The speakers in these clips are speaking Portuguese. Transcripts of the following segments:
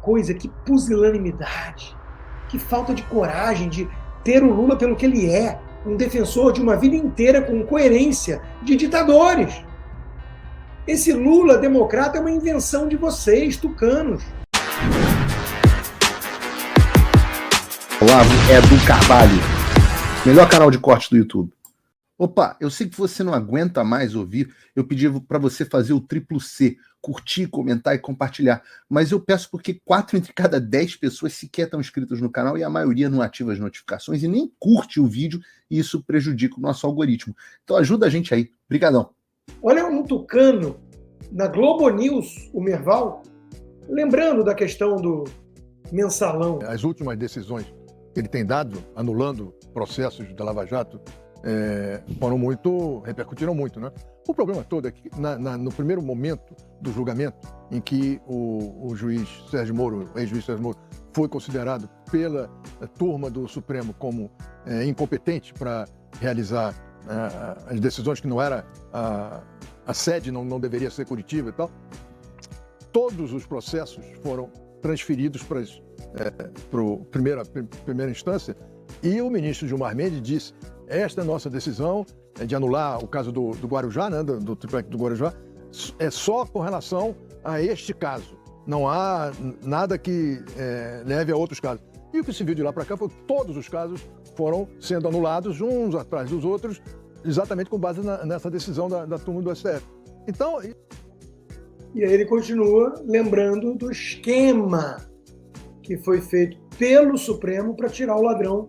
coisa, que pusilanimidade, que falta de coragem de ter o Lula pelo que ele é, um defensor de uma vida inteira com coerência de ditadores. Esse Lula democrata é uma invenção de vocês, tucanos. Olavo Edu Carvalho, melhor canal de corte do YouTube. Opa, eu sei que você não aguenta mais ouvir, eu pedi para você fazer o triplo C, curtir, comentar e compartilhar, mas eu peço porque 4 entre cada 10 pessoas sequer estão inscritas no canal e a maioria não ativa as notificações e nem curte o vídeo e isso prejudica o nosso algoritmo. Então ajuda a gente aí. Brigadão. Olha um tucano na Globo News, o Merval, lembrando da questão do mensalão. As últimas decisões que ele tem dado, anulando processos da Lava Jato, repercutiram muito, né? O problema todo é que no primeiro momento do julgamento, em que o juiz Sérgio Moro, o ex-juiz Sérgio Moro, foi considerado pela turma do Supremo como incompetente para realizar as decisões, que não era a sede, não deveria ser Curitiba e tal, todos os processos foram transferidos para a primeira instância, e o ministro Gilmar Mendes disse: esta nossa decisão de anular o caso do Guarujá, né, do triplex do Guarujá, é só com relação a este caso. Não há nada que leve a outros casos. E o que se viu de lá para cá foi que todos os casos foram sendo anulados, uns atrás dos outros, exatamente com base nessa decisão da turma do STF. Então... E aí ele continua lembrando do esquema que foi feito pelo Supremo para tirar o ladrão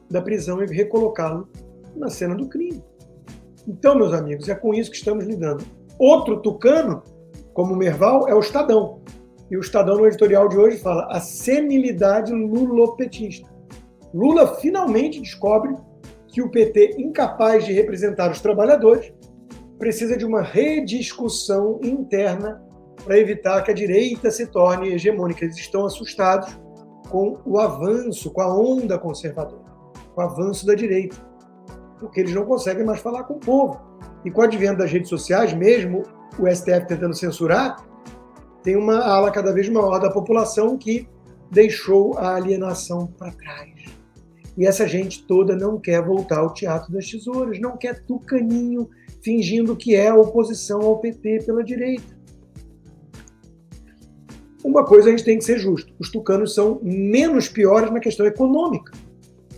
da prisão e recolocá-lo na cena do crime. Então, meus amigos, é com isso que estamos lidando. Outro tucano, como o Merval, é o Estadão. E o Estadão, no editorial de hoje, fala a senilidade lulopetista. Lula finalmente descobre que o PT, incapaz de representar os trabalhadores, precisa de uma rediscussão interna para evitar que a direita se torne hegemônica. Eles estão assustados com o avanço, com a onda conservadora, com o avanço da direita, porque eles não conseguem mais falar com o povo. E com o advento das redes sociais, mesmo o STF tentando censurar, tem uma ala cada vez maior da população que deixou a alienação para trás. E essa gente toda não quer voltar ao teatro das tesouras, não quer tucaninho fingindo que é oposição ao PT pela direita. Uma coisa a gente tem que ser justo, os tucanos são menos piores na questão econômica,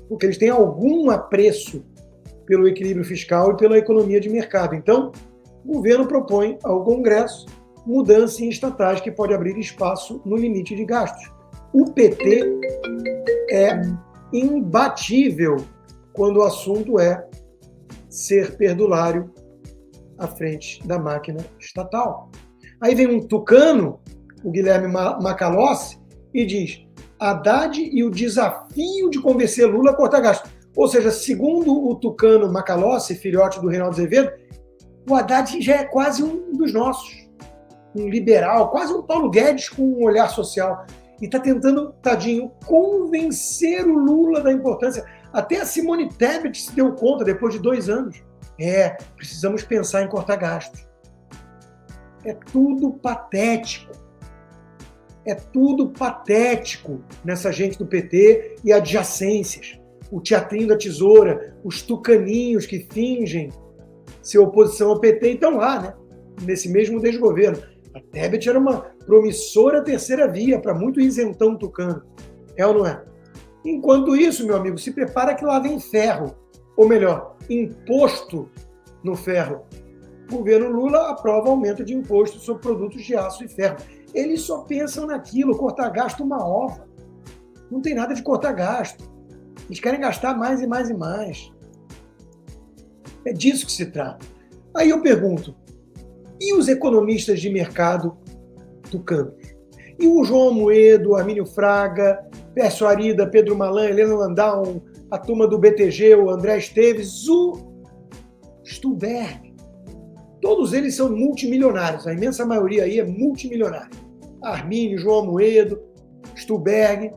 porque eles têm algum apreço pelo equilíbrio fiscal e pela economia de mercado. Então, o governo propõe ao Congresso mudança em estatais que pode abrir espaço no limite de gastos. O PT é imbatível quando o assunto é ser perdulário à frente da máquina estatal. Aí vem um tucano, o Guilherme Macalossi, e diz: Haddad e o desafio de convencer Lula a cortar gastos. Ou seja, segundo o tucano Macalossi, filhote do Reinaldo Azevedo, o Haddad já é quase um dos nossos, um liberal, quase um Paulo Guedes com um olhar social. E está tentando, tadinho, convencer o Lula da importância. Até a Simone Tebet se deu conta depois de 2 anos. Precisamos pensar em cortar gastos. É tudo patético. É tudo patético nessa gente do PT e adjacências. O teatrinho da tesoura, os tucaninhos que fingem ser oposição ao PT estão lá, né? Nesse mesmo desgoverno. A Tebet era uma promissora terceira via para muito isentão tucano. É ou não é? Enquanto isso, meu amigo, se prepara que lá vem ferro. Ou melhor, imposto no ferro. O governo Lula aprova aumento de imposto sobre produtos de aço e ferro. Eles só pensam naquilo, cortar gasto uma ova. Não tem nada de cortar gasto. Eles querem gastar mais e mais e mais. É disso que se trata. Aí eu pergunto, e os economistas de mercado tucanos? E o João Amoedo, Armínio Fraga, Pércio Arida, Pedro Malan, Helena Landau, a turma do BTG, o André Esteves, o Stuberg. Todos eles são multimilionários, a imensa maioria aí é multimilionária. Armínio, João Amoedo, Stuberg.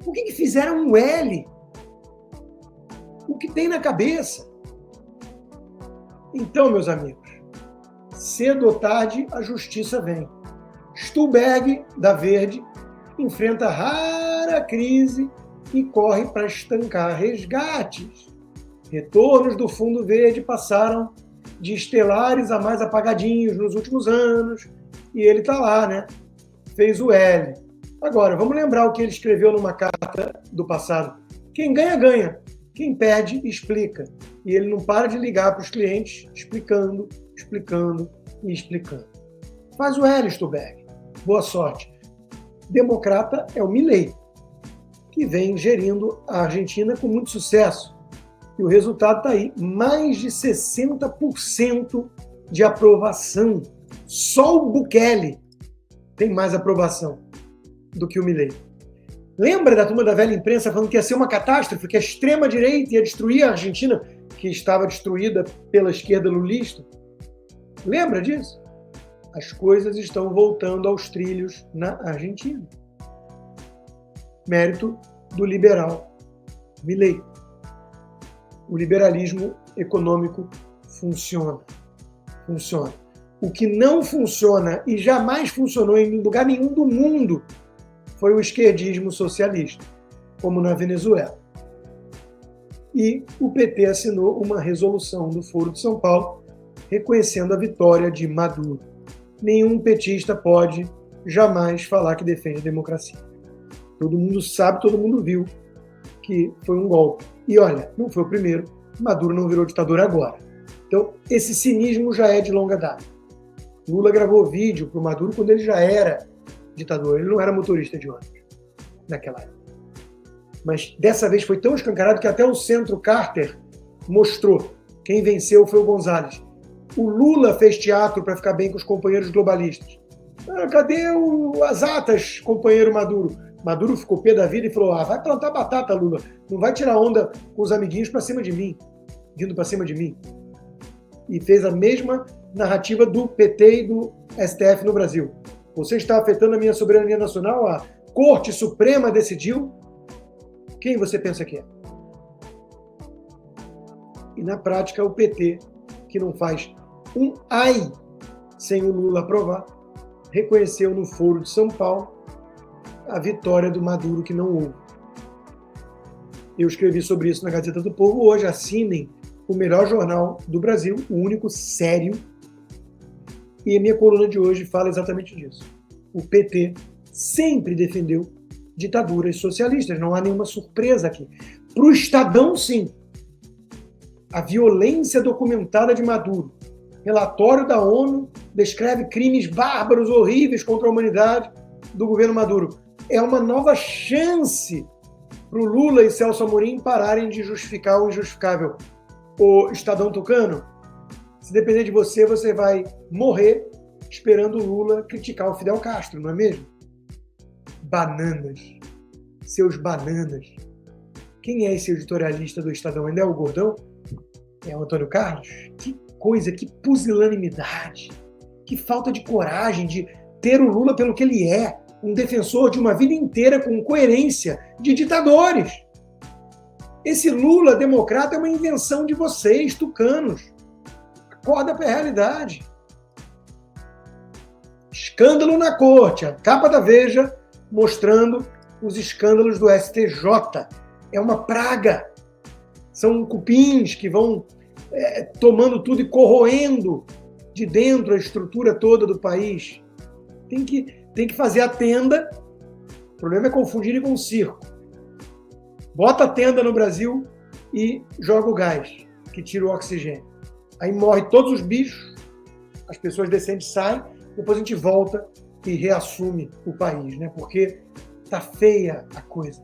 Por que fizeram um L? O que tem na cabeça? Então, meus amigos, cedo ou tarde a justiça vem. Stuberg, da Verde, enfrenta rara crise e corre para estancar resgates. Retornos do Fundo Verde passaram de estelares a mais apagadinhos nos últimos anos, e ele está lá, né? Fez o L. Agora, vamos lembrar o que ele escreveu numa carta do passado. Quem ganha, ganha. Quem perde, explica. E ele não para de ligar para os clientes, explicando e explicando. Faz o L, Stuberg. Boa sorte. Democrata é o Milei, que vem gerindo a Argentina com muito sucesso. E o resultado está aí. Mais de 60% de aprovação. Só o Bukele tem mais aprovação do que o Milei. Lembra da turma da velha imprensa falando que ia ser uma catástrofe, que a extrema-direita ia destruir a Argentina, que estava destruída pela esquerda lulista? Lembra disso? As coisas estão voltando aos trilhos na Argentina. Mérito do liberal Milei. O liberalismo econômico funciona. Funciona. O que não funciona e jamais funcionou em lugar nenhum do mundo foi o esquerdismo socialista, como na Venezuela. E o PT assinou uma resolução do Foro de São Paulo reconhecendo a vitória de Maduro. Nenhum petista pode jamais falar que defende a democracia. Todo mundo sabe, todo mundo viu que foi um golpe. E olha, não foi o primeiro, Maduro não virou ditador agora. Então, esse cinismo já é de longa data. Lula gravou vídeo para o Maduro quando ele já era ditador, ele não era motorista de ônibus naquela época. Mas dessa vez foi tão escancarado que até o Centro Carter mostrou. Quem venceu foi o González. O Lula fez teatro para ficar bem com os companheiros globalistas. Cadê as atas, companheiro Maduro? Maduro ficou pé da vida e falou: vai plantar batata, Lula. Não vai tirar onda com os amiguinhos para cima de mim, vindo para cima de mim. E fez a mesma narrativa do PT e do STF no Brasil. Você está afetando a minha soberania nacional? A Corte Suprema decidiu. Quem você pensa que é? E na prática, o PT, que não faz um ai sem o Lula aprovar, reconheceu no Foro de São Paulo a vitória do Maduro, que não houve. Eu escrevi sobre isso na Gazeta do Povo. Hoje assinem o melhor jornal do Brasil, o único sério. E a minha coluna de hoje fala exatamente disso. O PT sempre defendeu ditaduras socialistas, não há nenhuma surpresa aqui. Para o Estadão, sim. A violência documentada de Maduro. Relatório da ONU descreve crimes bárbaros, horríveis contra a humanidade do governo Maduro. É uma nova chance para o Lula e Celso Amorim pararem de justificar o injustificável. O Estadão Tucano, se depender de você, você vai morrer esperando o Lula criticar o Fidel Castro, não é mesmo? Bananas. Seus bananas. Quem é esse editorialista do Estadão? Ainda é o Gordão? É o Antônio Carlos? Que coisa, que pusilanimidade, que falta de coragem de ter o Lula pelo que ele é, um defensor de uma vida inteira com coerência de ditadores. Esse Lula democrata é uma invenção de vocês, tucanos. Acorda para a realidade. Escândalo na corte, a capa da Veja mostrando os escândalos do STJ. É uma praga. São cupins que vão tomando tudo e corroendo de dentro a estrutura toda do país. Tem que fazer a tenda. O problema é confundirem com o circo. Bota a tenda no Brasil e joga o gás, que tira o oxigênio. Aí morre todos os bichos, as pessoas decentes saem, depois a gente volta e reassume o país, né? Porque tá feia a coisa.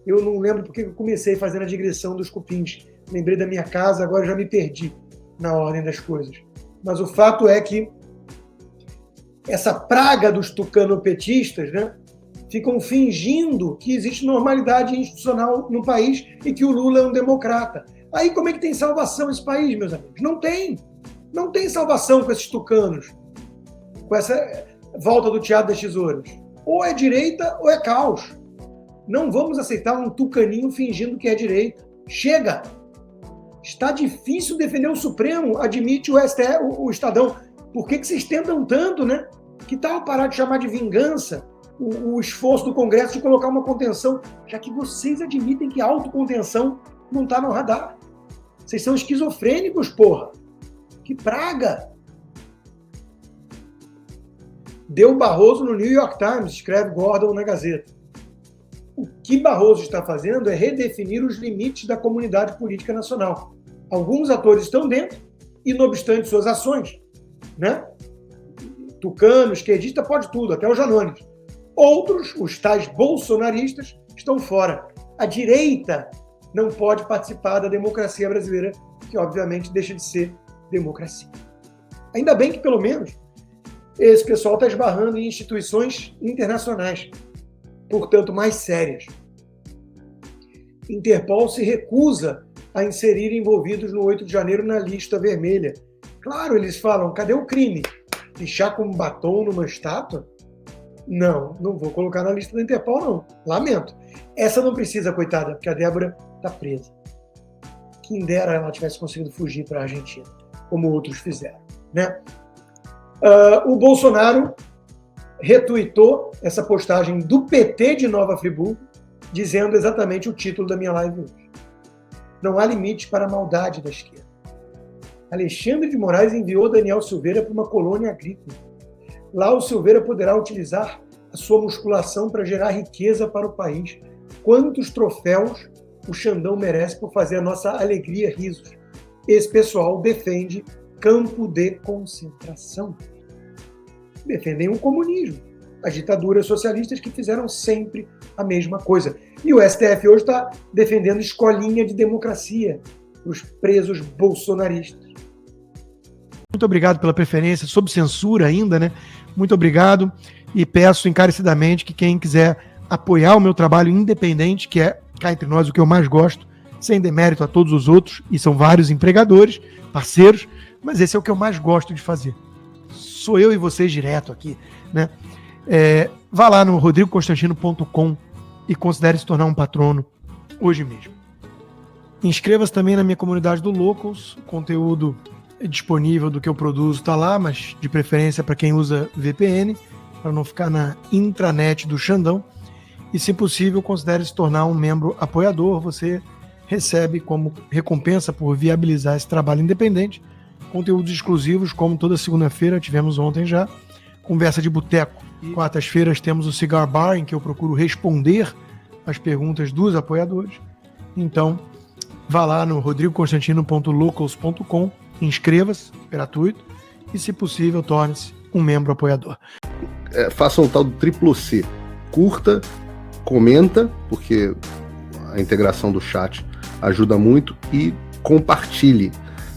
Eu não lembro porque eu comecei fazendo a digressão dos cupins. Lembrei da minha casa, agora já me perdi na ordem das coisas. Mas o fato é que essa praga dos tucanopetistas, né, ficam fingindo que existe normalidade institucional no país e que o Lula é um democrata. Aí como é que tem salvação esse país, meus amigos? Não tem. Não tem salvação com esses tucanos, com essa volta do teatro das tesouras. Ou é direita ou é caos. Não vamos aceitar um tucaninho fingindo que é direita. Chega! Está difícil defender o Supremo, admite o Estadão. Por que vocês tentam tanto, né? Que tal parar de chamar de vingança o esforço do Congresso de colocar uma contenção, já que vocês admitem que a autocontenção não está no radar. Vocês são esquizofrênicos, porra. Que praga! Deu Barroso no New York Times, escreve Gordon na Gazeta. O que Barroso está fazendo é redefinir os limites da comunidade política nacional. Alguns atores estão dentro e, não obstante suas ações, né? Tucano, esquerdista, pode tudo, até o Janones. Outros, os tais bolsonaristas, estão fora. A direita não pode participar da democracia brasileira, que obviamente deixa de ser democracia. Ainda bem que, pelo menos, esse pessoal está esbarrando em instituições internacionais, portanto, mais sérias. Interpol se recusa a inserir envolvidos no 8 de janeiro na lista vermelha. Claro, eles falam, cadê o crime? Pichar com um batom numa estátua? Não vou colocar na lista da Interpol, não. Lamento. Essa não precisa, coitada, porque a Débora está presa. Quem dera ela tivesse conseguido fugir para a Argentina, como outros fizeram, né? O Bolsonaro retuitou essa postagem do PT de Nova Friburgo, dizendo exatamente o título da minha live hoje. Não há limite para a maldade da esquerda. Alexandre de Moraes enviou Daniel Silveira para uma colônia agrícola. Lá o Silveira poderá utilizar a sua musculação para gerar riqueza para o país. Quantos troféus o Xandão merece por fazer a nossa alegria risos? Esse pessoal defende campo de concentração. Defendem o comunismo, as ditaduras socialistas que fizeram sempre a mesma coisa. E o STF hoje está defendendo escolinha de democracia para os presos bolsonaristas. Muito obrigado pela preferência, sob censura ainda, né? Muito obrigado e peço encarecidamente que quem quiser apoiar o meu trabalho independente, que é, cá entre nós, o que eu mais gosto, sem demérito a todos os outros, e são vários empregadores, parceiros, mas esse é o que eu mais gosto de fazer. Sou eu e vocês direto aqui, né? Vá lá no rodrigoconstantino.com e considere se tornar um patrono hoje mesmo. Inscreva-se também na minha comunidade do Locals, o conteúdo disponível do que eu produzo está lá, mas de preferência para quem usa VPN, para não ficar na intranet do Xandão. E, se possível, considere se tornar um membro apoiador. Você recebe como recompensa por viabilizar esse trabalho independente conteúdos exclusivos, como toda segunda-feira, tivemos ontem já, conversa de boteco. Quartas-feiras temos o Cigar Bar, em que eu procuro responder as perguntas dos apoiadores. Então, vá lá no rodrigoconstantino.locals.com, inscreva-se, gratuito, e, se possível, torne-se um membro apoiador. Faça o tal do triplo C. Curta, comenta, porque a integração do chat ajuda muito, e compartilhe.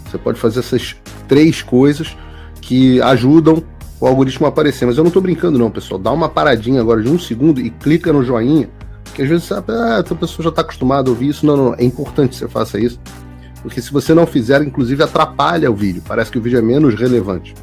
Você pode fazer essas 3 coisas que ajudam o algoritmo a aparecer. Mas eu não estou brincando não, pessoal. Dá uma paradinha agora de 1 segundo e clica no joinha, porque às vezes a pessoa já está acostumada a ouvir isso. Não. É importante que você faça isso, porque se você não fizer, inclusive atrapalha o vídeo. Parece que o vídeo é menos relevante.